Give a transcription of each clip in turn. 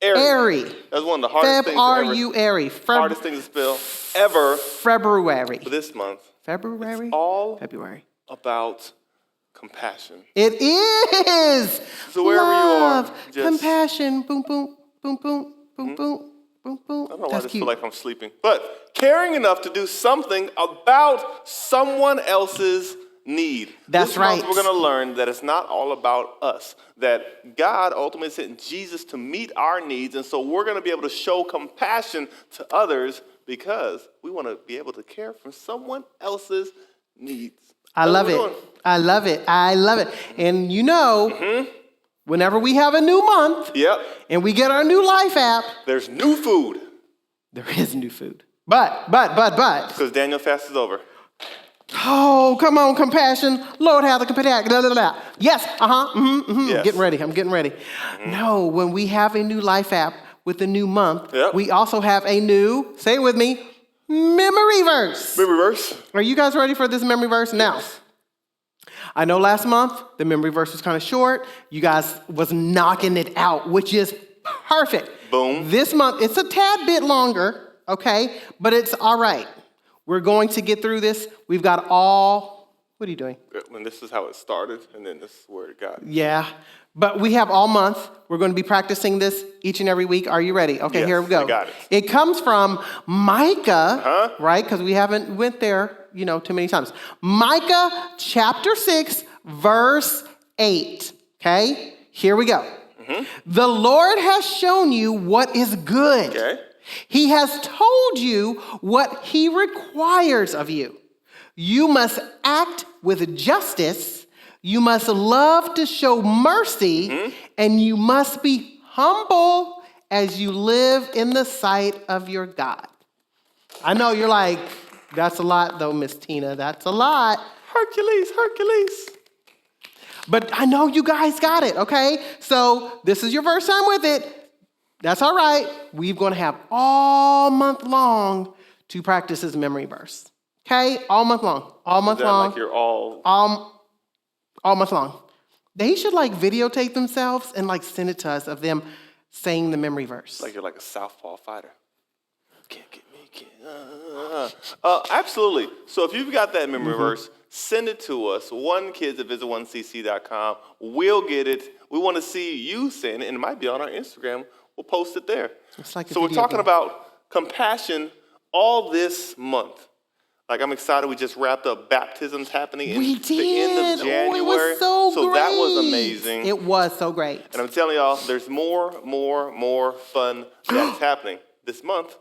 Airy. That's one of the hardest things February. Hardest thing to spell ever. February. For this month. February? It's all February. about compassion. It is. So wherever Love, you are, compassion. Boom, boom, boom, boom, boom, boom, boom, boom. I don't know why I That's just cute. feel like I'm sleeping. But caring enough to do something about someone else's need. That's this right. Month we're going to learn that it's not all about us. That God ultimately sent Jesus to meet our needs. And so we're going to be able to show compassion to others because we want to be able to care for someone else's needs. I love it. I love it. I love it. And you know, whenever we have a new month and we get our new Life app, there's new food. There is new food. But. Because Daniel fast is over. Oh, come on, compassion. Lord, have the compassion. Blah, blah, blah. Yes, Yes. Getting ready. I'm getting ready. No, when we have a new Life app with a new month, we also have a new, say it with me, memory verse. Memory verse. Are you guys ready for this memory verse? Now, I know last month the memory verse was kind of short. You guys was knocking it out, which is perfect. Boom. This month, it's a tad bit longer, okay? But it's all right. We're going to get through this. We've got all, what are you doing? And this is how it started, and then this is where it got. Yeah, but we have all month. We're going to be practicing this each and every week. Are you ready? Okay, Yes, here we go. I got it. It comes from Micah, right? Because we haven't went there, too many times. Micah chapter 6, verse 8. Okay, here we go. The Lord has shown you what is good. Okay. He has told you what he requires of you. You must act with justice. You must love to show mercy. And you must be humble as you live in the sight of your God. I know you're like, that's a lot though, Miss Tina. That's a lot. Hercules. But I know you guys got it, okay? So this is your first time with it. That's all right. We're going to have all month long to practice this memory verse. Okay? All month long. All month long. Like you're all month long. They should videotape themselves and send it to us of them saying the memory verse. Like you're like a southpaw fighter. Can't get me. Absolutely. So if you've got that memory verse, send it to us. onekids@visit1cc.com. We'll get it. We want to see you saying it, and it might be on our Instagram. We'll post it there. So we're talking about compassion all this month. I'm excited. We just wrapped up baptisms happening the end of January. It was so great. That was amazing. It was so great. And I'm telling y'all, there's more fun that's happening. This month,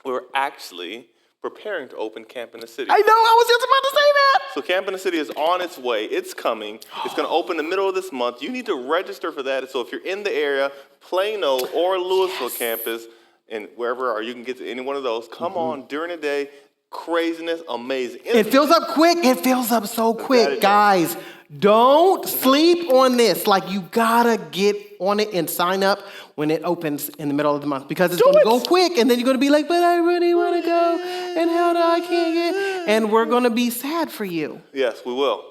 we're actually preparing to open Camp in the City. I know. I was just about to say that. So Camp in the City is on its way. It's coming. It's going to open the middle of this month. You need to register for that. So if you're in the area, Plano or Louisville campus, and wherever you can get to any one of those, come on during the day. Craziness, amazing. It fills up quick. It fills up so quick. Guys, don't sleep on this. You gotta get on it and sign up when it opens in the middle of the month because it's gonna go quick and then you're gonna be like, but I really wanna go and I can't get, and we're gonna be sad for you. Yes, we will.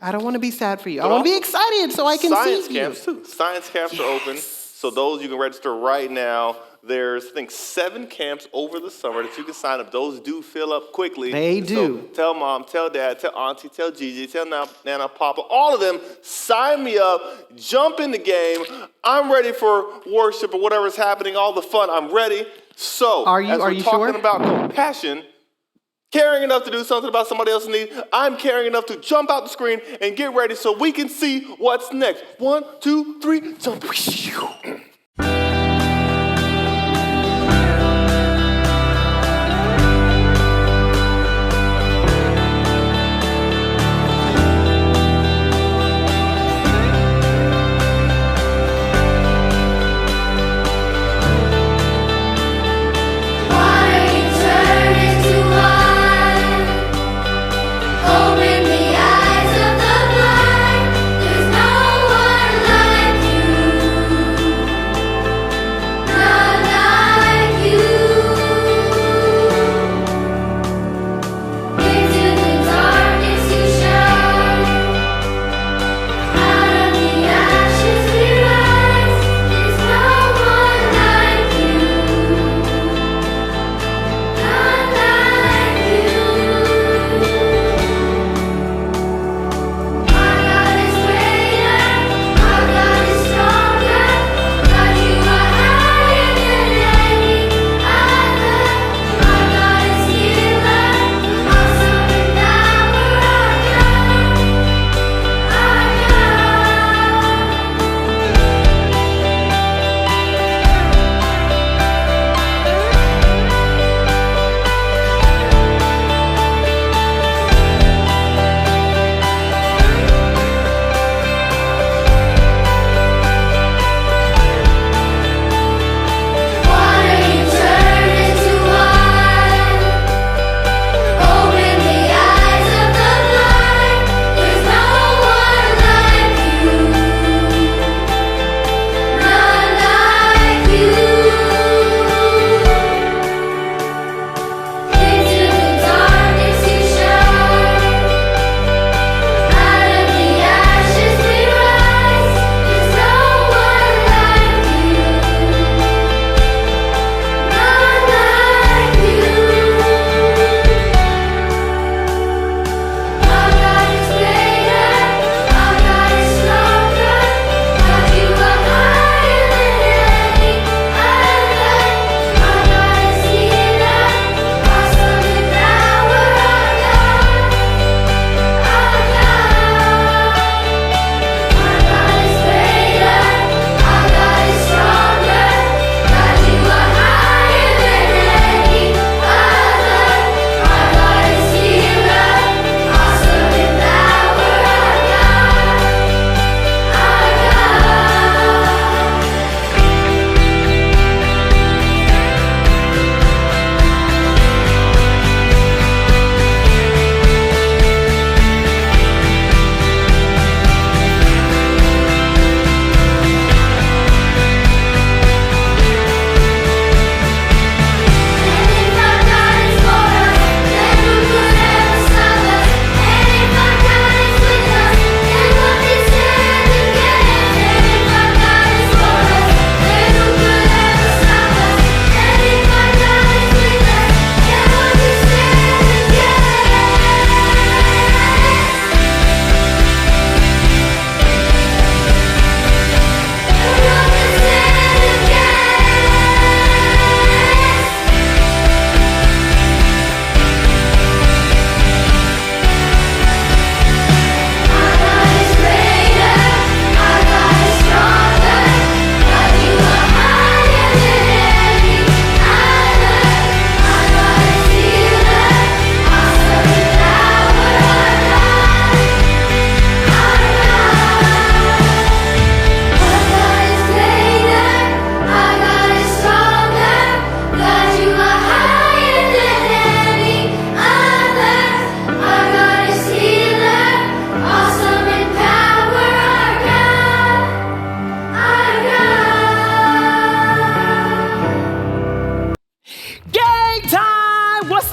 I don't wanna be sad for you. I wanna be excited so I can see you. Science camps too. Science camps are open. So those you can register right now. There's, I think, 7 camps over the summer that you can sign up. Those do fill up quickly. They do. So tell mom, tell dad, tell auntie, tell Gigi, tell Nana, Papa, all of them, sign me up, jump in the game. I'm ready for worship or whatever's happening, all the fun. I'm ready. So, are you talking sure? about compassion, caring enough to do something about somebody else's need, I'm caring enough to jump out the screen and get ready so we can see what's next. 1, 2, 3, jump.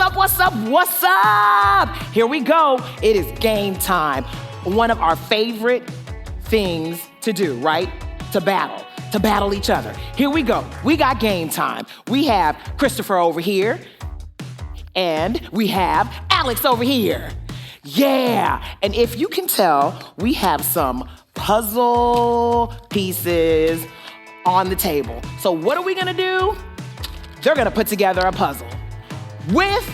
up, what's up, what's up? Here we go. It is game time. One of our favorite things to do, right? To battle each other. Here we go. We got game time. We have Christopher over here, and we have Alex over here. Yeah, and if you can tell, we have some puzzle pieces on the table. So what are we gonna do? They're gonna put together a puzzle. With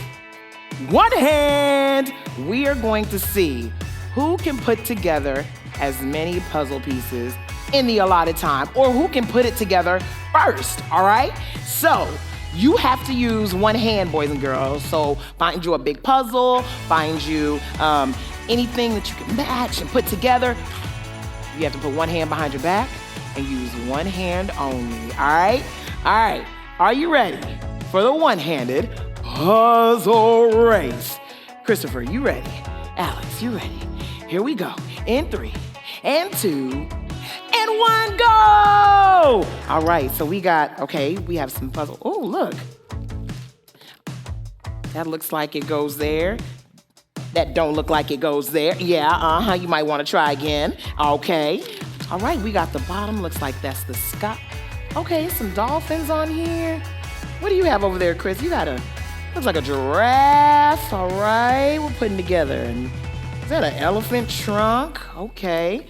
one hand, we are going to see who can put together as many puzzle pieces in the allotted time, or who can put it together first, all right? So you have to use one hand, boys and girls. So find you a big puzzle, find you anything that you can match and put together. You have to put one hand behind your back and use one hand only, all right? All right, are you ready for the one-handed puzzle race? Christopher, you ready? Alex, you ready? Here we go. In 3, and 2, and 1, go! All right, so we have some puzzle. Oh, look. That looks like it goes there. That don't look like it goes there. Yeah, you might want to try again. Okay. All right, we got the bottom. Looks like that's the sky. Okay, some dolphins on here. What do you have over there, Chris? You got looks like a giraffe. All right, we're putting together. And is that an elephant trunk? Okay.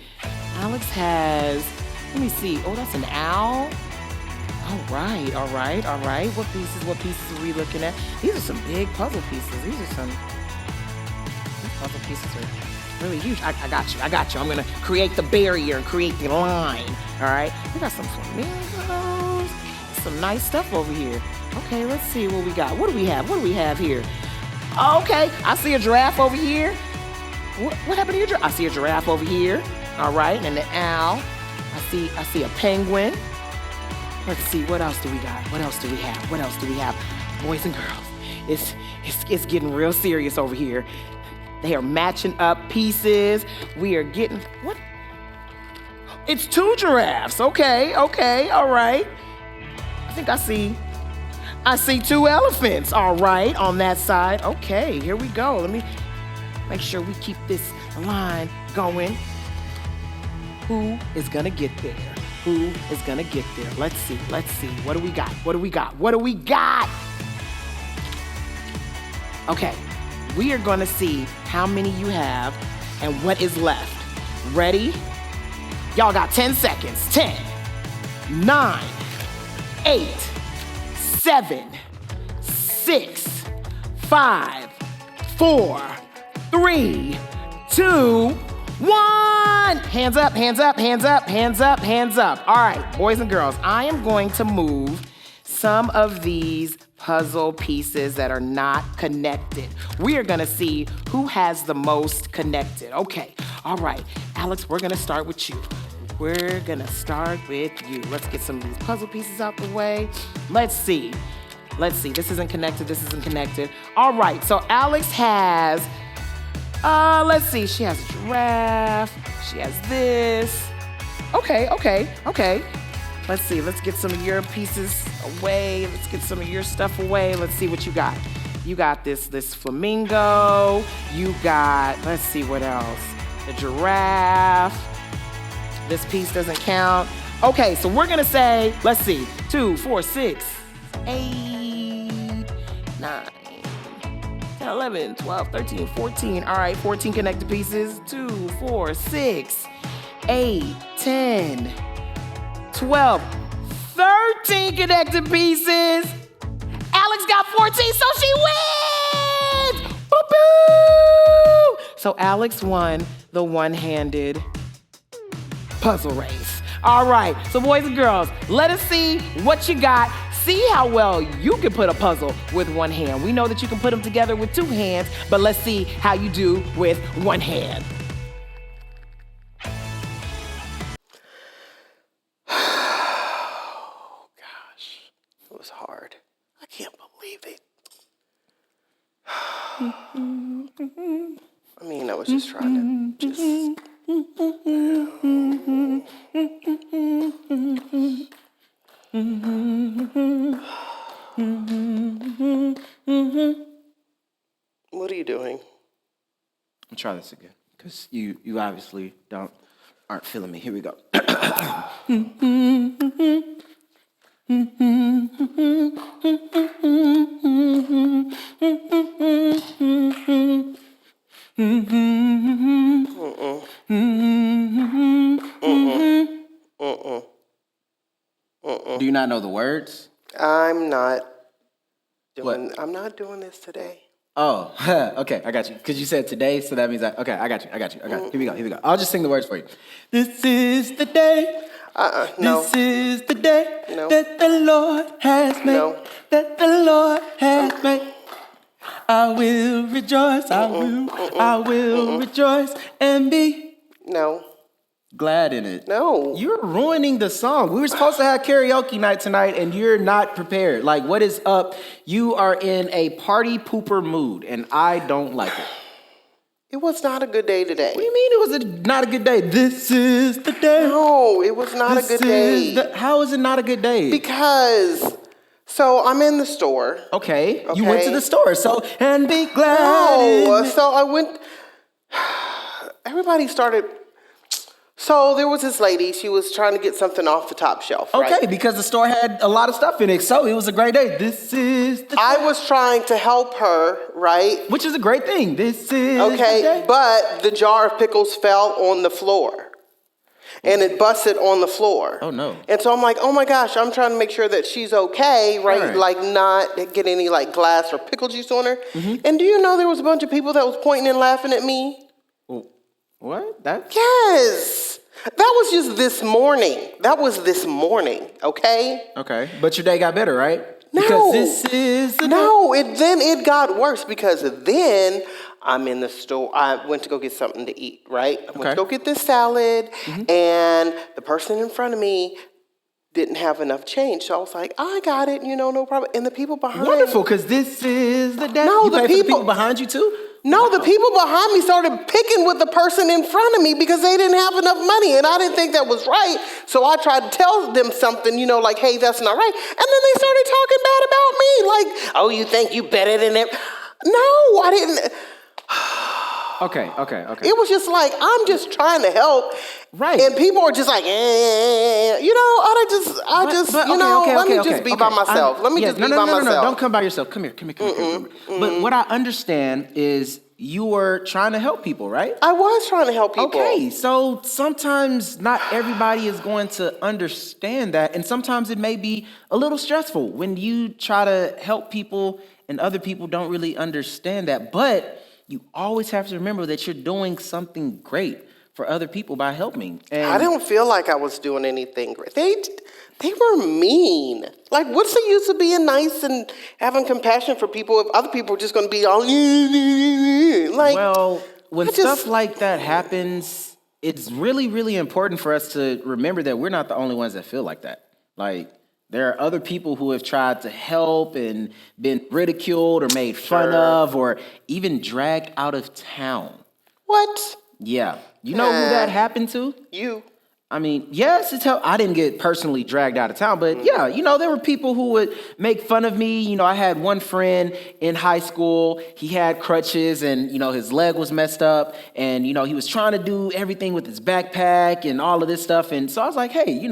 Alex has, let me see. Oh, that's an owl. All right. What pieces are we looking at? These are some big puzzle pieces. These puzzle pieces are really huge. I got you. I'm gonna create the barrier and create the line. All right. We got some flamingos, some nice stuff over here. Okay, let's see what we got. What do we have here? Okay, I see a giraffe over here. What happened to your giraffe? I see a giraffe over here. All right, and an owl. I see a penguin. Let's see, what else do we got? What else do we have? Boys and girls, it's getting real serious over here. They are matching up pieces. We are getting, what? It's 2 giraffes. Okay, all right. I think I see 2 elephants. All right, on that side. Okay, here we go. Let me make sure we keep this line going. Who is gonna get there? Let's see. What do we got? Okay, we are gonna see how many you have and what is left. Ready? Y'all got 10 seconds. 10, 9, 8, 7, 6, 5, 4, 3, 2, 1. Hands up. All right, boys and girls, I am going to move some of these puzzle pieces that are not connected. We are gonna see who has the most connected. Okay, all right, Alex, we're gonna start with you. Let's get some of these puzzle pieces out the way. Let's see, this isn't connected. All right, so Alex has, let's see, she has a giraffe, she has this. Okay. Let's see, let's get some of your pieces away. Let's get some of your stuff away. Let's see what you got. You got this flamingo. You got, let's see what else. The giraffe. This piece doesn't count. Okay, so we're gonna say, let's see, 2, 4, 6, 8, 9, 10, 11, 12, 13, 14. All right, 14 connected pieces. 2, 4, 6, 8, 10, 12, 13 connected pieces. Alex got 14, so she wins! Boo-boo! So Alex won the one-handed puzzle race. All right, so boys and girls, let us see what you got. See how well you can put a puzzle with one hand. We know that you can put them together with 2 hands, but let's see how you do with one hand. Oh, gosh. It was hard. I can't believe it. I mean, I was just trying to just... What are you doing? I'll try this again, because you obviously aren't feeling me. Here we go. Do you not know the words? I'm not doing this today. Oh, okay, I got you. Because you said today, so that means okay, I got you. Okay, here we go. I'll just sing the words for you. This is the day. No. This is the day No. that the Lord has made. No. That the Lord has made. I will rejoice. I will rejoice and be No. glad in it. No. You're ruining the song. We were supposed to have karaoke night tonight, and you're not prepared. Like, what is up? You are in a party pooper mood, and I don't like it. It was not a good day today. What do you mean it was not a good day? This is the day. No, it was not a good day. How is it not a good day? Because, so I'm in the store. Okay, you went to the store, and be glad. No, so I went, everybody started, so there was this lady, she was trying to get something off the top shelf, right? Okay, because the store had a lot of stuff in it, so it was a great day. This is the I was trying to help her, right? which is a great thing. This is the Okay, day. but the jar of pickles fell on the floor. And it busted on the floor. Oh, no. And so I'm like, oh my gosh, I'm trying to make sure that she's okay, right? Right. Like not get any like glass or pickle juice on her. And do you know there was a bunch of people that was pointing and laughing at me? What? That's Yes. That was just this morning. That was this morning, okay? okay. But your day got better, right? No. Because this is the No, then it got worse because then I'm in the store. I went to go get something to eat, right? I went to go get this salad, and the person in front of me didn't have enough change. So I was like, I got it, no problem. And the people behind wonderful, because this is the day. No, you the pay for the people- people behind you too. No, the people behind me started picking with the person in front of me because they didn't have enough money, and I didn't think that was right. So I tried to tell them something, like, hey, that's not right. And then they started talking bad about me, like, oh, you think you better than them? No, I didn't. Okay. It was just like, I'm just trying to help. Right. And people are just like, I just, let me just be by myself. Let me just be by myself. No, don't come by yourself. Come here. But what I understand is you were trying to help people, right? I was trying to help people. Okay, so sometimes not everybody is going to understand that, and sometimes it may be a little stressful when you try to help people and other people don't really understand that. But you always have to remember that you're doing something great for other people by helping. And I don't feel like I was doing anything great. They were mean. Like, what's the use of being nice and having compassion for people if other people are just going to be all like? Well, when stuff like that happens, it's really, really important for us to remember that we're not the only ones that feel like that. Like, there are other people who have tried to help and been ridiculed or made fun of or even dragged out of town. What? Yeah. You know who that happened to? You. I mean, yes, I didn't get personally dragged out of town, but yeah, there were people who would make fun of me. I had one friend in high school. He had crutches and, his leg was messed up and, he was trying to do everything with his backpack and all of this stuff. And so I was like, hey,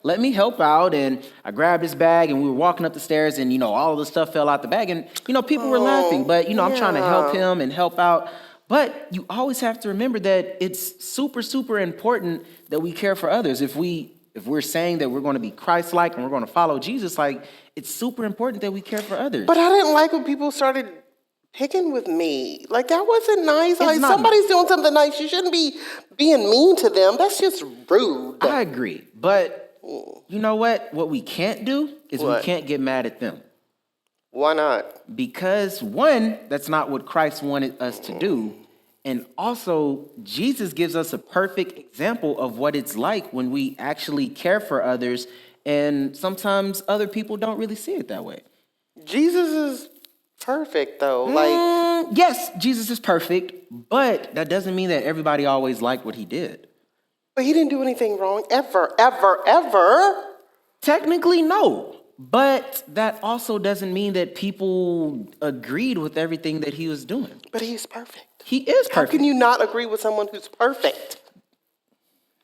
let me help out. And I grabbed his bag and we were walking up the stairs and, all of the stuff fell out the bag and, people were laughing, but, I'm trying to help him and help out. But you always have to remember that it's super, super important that we care for others. If we're saying that we're going to be Christ-like and we're going to follow Jesus, it's super important that we care for others. But I didn't like when people started picking with me. Like, that wasn't nice. Like, not somebody's doing something nice. You shouldn't be being mean to them. That's just rude. I agree. But you know what? What we can't do is we can't get mad at them. Why not? Because one, that's not what Christ wanted us to do. And also, Jesus gives us a perfect example of what it's like when we actually care for others. And sometimes other people don't really see it that way. Jesus is perfect, though. Yes, Jesus is perfect, but that doesn't mean that everybody always liked what he did. But he didn't do anything wrong ever, ever, ever. Technically, no. But that also doesn't mean that people agreed with everything that he was doing. But he's perfect. He is How perfect. can you not agree with someone who's perfect?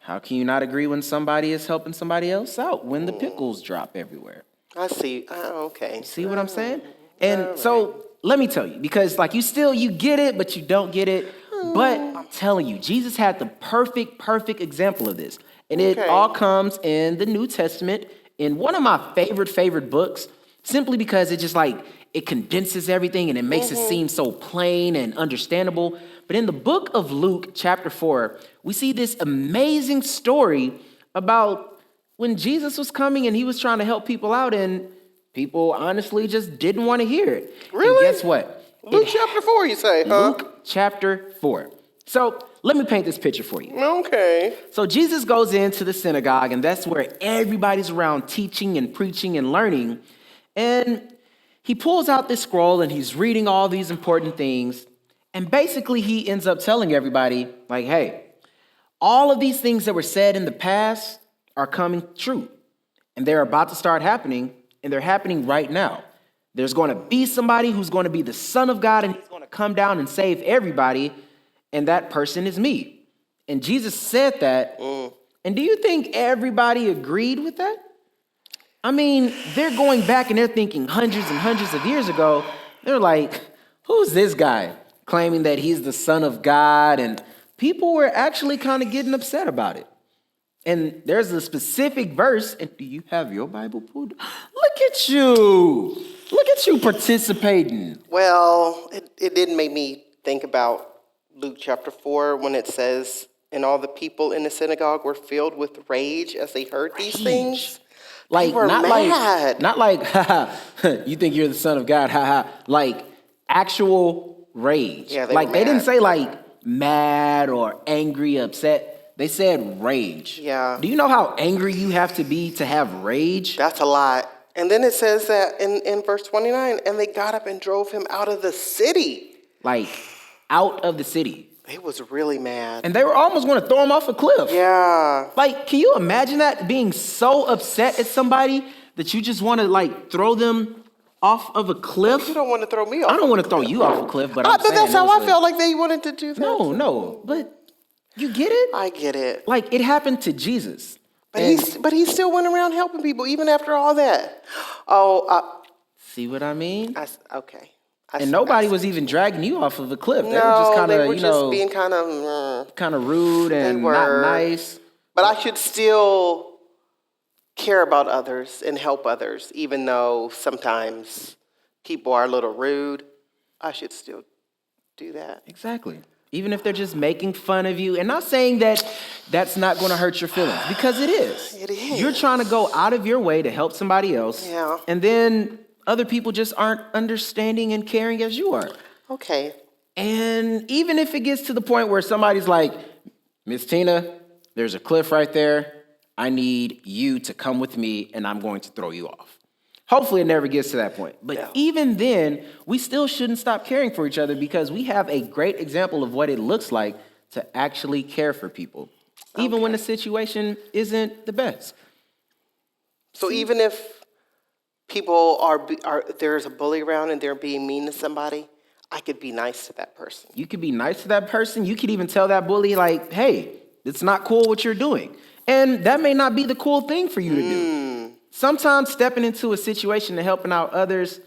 How can you not agree when somebody is helping somebody else out when the pickles drop everywhere? I see. Okay. See what I'm saying? And so let me tell you, because like you get it, but you don't get it. But I'm telling you, Jesus had the perfect example of this. And it Okay. all comes in the New Testament in one of my favorite books, simply because it just like, it condenses everything and it makes it seem so plain and understandable. But in the book of Luke, chapter 4, we see this amazing story about when Jesus was coming and he was trying to help people out, and people honestly just didn't want to hear it. Really? And guess what? Luke chapter 4, you say, huh? Luke chapter 4. So let me paint this picture for you. Okay. So Jesus goes into the synagogue, and that's where everybody's around teaching and preaching and learning. And he pulls out this scroll and he's reading all these important things. And basically he ends up telling everybody, like, hey, all of these things that were said in the past are coming true. And they're about to start happening, and they're happening right now. There's going to be somebody who's going to be the Son of God, and he's going to come down and save everybody. And that person is me. And Jesus said that. And do you think everybody agreed with that? I mean, they're going back and they're thinking hundreds and hundreds of years ago. They're like, who's this guy claiming that he's the Son of God? And people were actually kind of getting upset about it. And there's a specific verse. And do you have your Bible pulled? Look at you. Look at you participating. Well, it didn't make me think about Luke chapter 4 when it says, and all the people in the synagogue were filled with rage as they heard these things. Like, were mad. not like, haha, you think you're the Son of God, haha. Like, actual rage. Yeah, they like, were they didn't mad. say like mad or angry, upset. They said rage. Yeah. Do you know how angry you have to be to have rage? That's a lot. And then it says that in verse 29, and they got up and drove him out of the city. Like, out of the city. They was really mad. And they were almost going to throw him off a cliff. Yeah. Like, can you imagine that? Being so upset at somebody that you just want to, like, throw them off of a cliff? You don't want to throw me off. I don't want to throw you off a cliff, but I'm But saying that's it how was I felt like they wanted to do that. No, but you get it? I get it. Like, it happened to Jesus. But he still went around helping people even after all that. See what I mean? Okay. And nobody was even dragging you off of a cliff. They were No, just kind they of, were you just know, being kind of. rude and not were. nice. But I should still care about others and help others, even though sometimes people are a little rude. I should still do that. Exactly. Even if they're just making fun of you. And not saying that that's not going to hurt your feelings, because it is. It is. You're trying to go out of your way to help somebody else. Yeah. And then other people just aren't understanding and caring as you are. Okay. And even if it gets to the point where somebody's like, Miss Tina, there's a cliff right there. I need you to come with me and I'm going to throw you off. Hopefully it never gets to that point. But Yeah. even then, we still shouldn't stop caring for each other, because we have a great example of what it looks like to actually care for people, even when the situation isn't the best. So even if people are there's a bully around and they're being mean to somebody, I could be nice to that person. You could be nice to that person. You could even tell that bully, like, hey, it's not cool what you're doing. And that may not be the cool thing for you to do. Sometimes stepping into a situation and helping out others,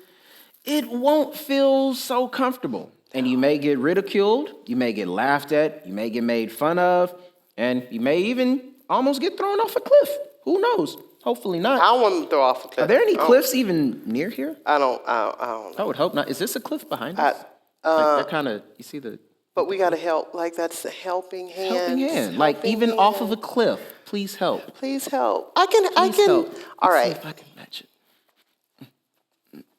it won't feel so comfortable. And you may get ridiculed, you may get laughed at, you may get made fun of, and you may even almost get thrown off a cliff. Who knows? Hopefully not. I don't want to throw off a cliff. Are there any I don't- cliffs even near here? I don't know. I would hope not. Is this a cliff behind us? I- They're kind of, you see the But we got to help. Like, that's the helping hand. helping hand. Like, Helping even off of hand. a cliff, please help. Please help. I can. Please help. All Let's see right. if I can match it.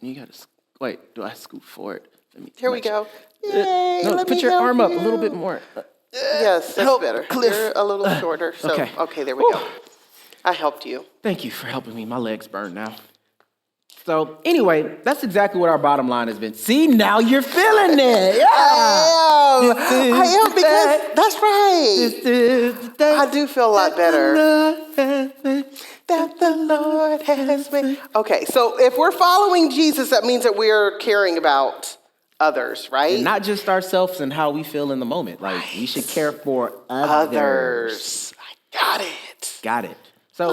You gotta wait. Do I scoot forward? Let me Here we match go. it. Yay, No, let put me your help arm up a you. little bit more. Yes, that's Help, better. Cliff. You're a little shorter. So, okay. okay, there we Whew. go. I helped you. Thank you for helping me. My legs burn now. So anyway, that's exactly what our bottom line has been. See, now you're feeling it. Yeah. I am because that's right. I do feel a lot better. That the Lord has made. Okay, so if we're following Jesus, that means that we're caring about others, right? And not just ourselves and how we feel in the moment. Like, we should care for others. I got it. Got it. So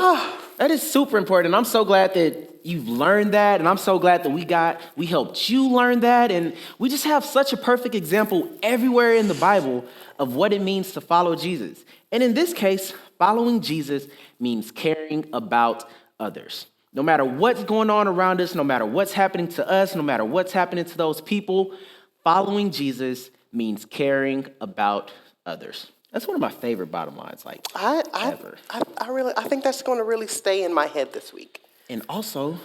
that is super important. I'm so glad that you've learned that, and I'm so glad that we helped you learn that, and we just have such a perfect example everywhere in the Bible of what it means to follow Jesus. And in this case, following Jesus means caring about others. No matter what's going on around us, no matter what's happening to us, no matter what's happening to those people, following Jesus means caring about others. That's one of my favorite bottom lines, like, ever. I think that's going to really stay in my head this week. And also,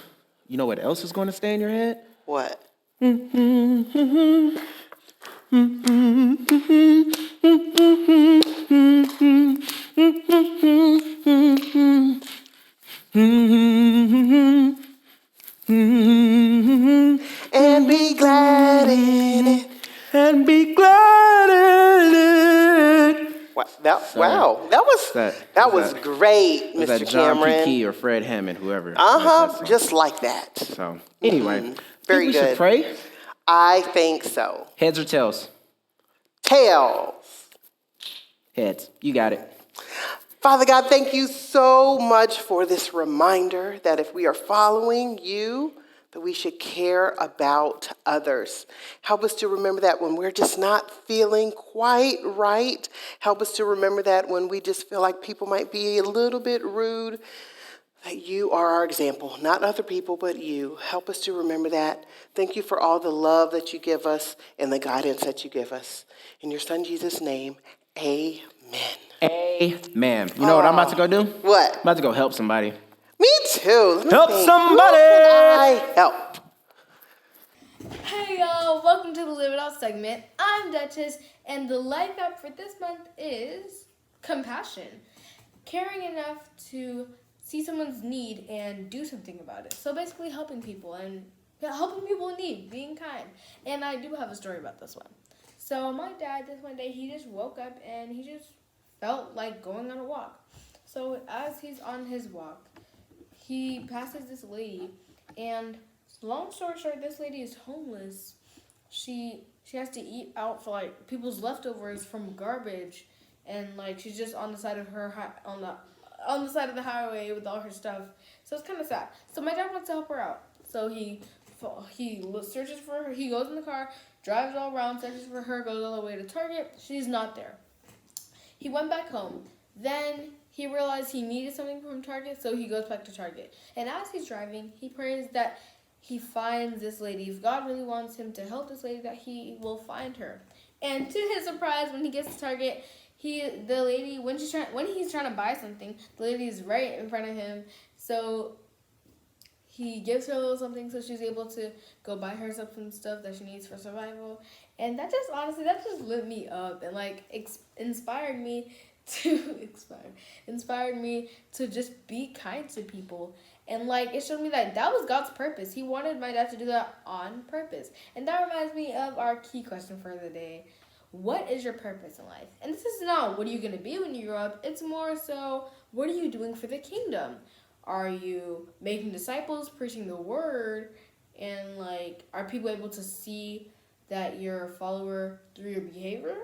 you know what else is going to stay in your head? What? And be glad in it. And be glad in it. Wow, that was great, Was Mr. that John Cameron. P. Key or Fred Hammond, whoever? wrote that song. Just like that. So, anyway, Very think we good. should pray? I think so. Heads or tails? Tails. Heads. You got it. Father God, thank you so much for this reminder that if we are following you, that we should care about others. Help us to remember that when we're just not feeling quite right. Help us to remember that when we just feel like people might be a little bit rude, that you are our example, not other people, but you. Help us to remember that. Thank you for all the love that you give us and the guidance that you give us. In your son Jesus' name, amen. Amen. You know what I'm about to go do? What? I'm about to go help somebody. Me too. Let me Help think. somebody. Who can I help? Hey y'all, welcome to the Live It Out segment. I'm Duchess, and the life app for this month is compassion. Caring enough to see someone's need and do something about it. So basically helping people and helping people in need, being kind. And I do have a story about this one. So my dad, this one day, he just woke up and he just felt like going on a walk. So as he's on his walk, he passes this lady, and long story short, this lady is homeless. She has to eat out for like people's leftovers from garbage, and like she's just on the side of her on the side of the highway with all her stuff. So it's kind of sad. So my dad wants to help her out. So he searches for her. He goes in the car, drives all around, searches for her, goes all the way to Target. She's not there. He went back home. Then he realized he needed something from Target, so he goes back to Target. And as he's driving, he prays that he finds this lady. If God really wants him to help this lady, that he will find her. And to his surprise, when he gets to Target, the lady, when he's trying to buy something, the lady is right in front of him. So he gives her a little something so she's able to go buy herself some stuff that she needs for survival. And that just lit me up and like inspired me to just be kind to people. And like it showed me that was God's purpose. He wanted my dad to do that on purpose. And that reminds me of our key question for the day. What is your purpose in life? And this is not what are you going to be when you grow up. It's more so, what are you doing for the kingdom? Are you making disciples, preaching the word? And like, are people able to see that you're a follower through your behavior?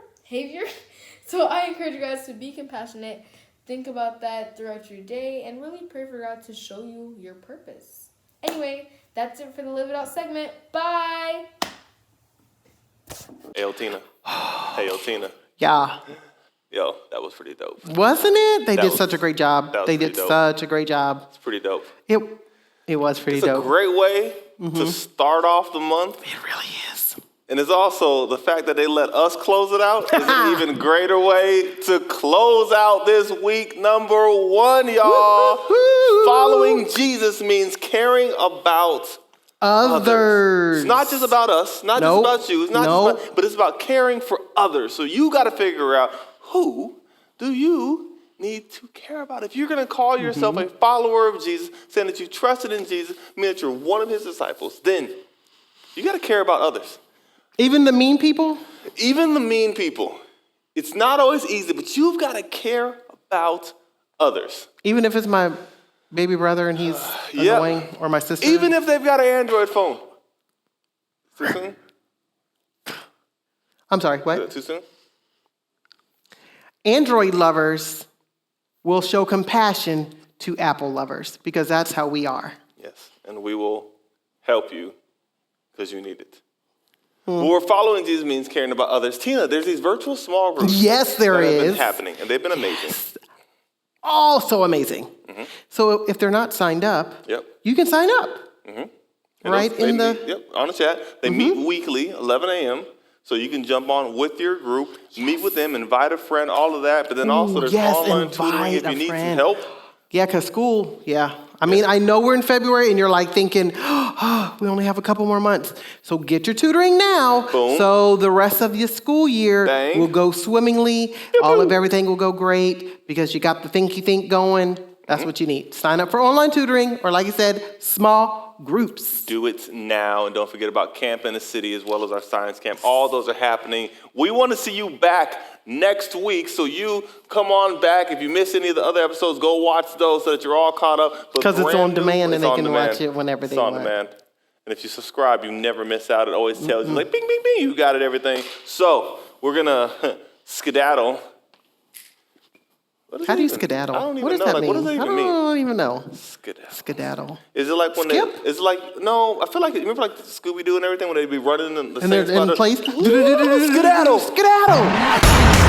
So I encourage you guys to be compassionate. Think about that throughout your day and really pray for God to show you your purpose. Anyway, that's it for the Live It Out segment. Bye! Hey, Tina. Yeah. Yo, that was pretty dope. Wasn't it? They That did was- such a great job. that was They pretty did dope. such a great job. It's pretty dope. It was pretty It's dope. a great way to start off the month. It really is. And it's also the fact that they let us close it out is an even greater way to close out this week number 1, y'all. Woo-hoo. Following Jesus means caring about Others. It's not just about us, not Nope. just about you, it's not Nope. just about, but it's about caring for others. So you got to figure out, who do you need to care about. If you're going to call yourself a follower of Jesus, saying that you trusted in Jesus, mean that you're one of his disciples, then you got to care about others. Even the mean people? Even the mean people. It's not always easy, but you've got to care about others. Even if it's my baby brother and he's Yeah. annoying, or my sister? Even if they've got an Android phone. Too soon? I'm sorry, Is what? that too soon? Android lovers will show compassion to Apple lovers because that's how we are. Yes, and we will help you because you need it. But we're following Jesus means caring about others. Tina, there's these virtual small groups. Yes, there that have is. been happening, and they've been amazing. Oh, so amazing. So if they're not signed up, Yep. you can sign up. And Right they in the... meet, yep, on the chat. They meet weekly, 11 a.m., so you can jump on with your group, meet with them, invite a friend, all of that. But then also there's yes, online tutoring if invite you a need some friend. help. Yeah, because school, yeah. I mean, I know we're in February and you're like thinking, oh, we only have a couple more months. So get your tutoring now. Boom. So the rest of your school year Bang. will go swimmingly. All of everything will go great because you got the thinky think going. That's what you need. Sign up for online tutoring or, like you said, small groups. Do it now, and don't forget about Camp in the City as well as our science camp. All those are happening. We want to see you back next week, so you come on back. If you miss any of the other episodes, go watch those so that you're all caught up. But 'Cause it's brand on new- demand and it's they on can demand. watch it whenever they It's on want. demand. And if you subscribe, you never miss out. It always tells you, like, bing, bing, bing, you got it, everything. So we're going to skedaddle. What does How that do you even- skedaddle? I don't even What does know. that Like, mean? what does that even mean? I don't even know. Skedaddle. Skedaddle. Is it like when Skip? they? It's like no. I feel like remember like Scooby Doo and everything when they'd be running in the And same they're in spot? place. Skedaddle. Skedaddle.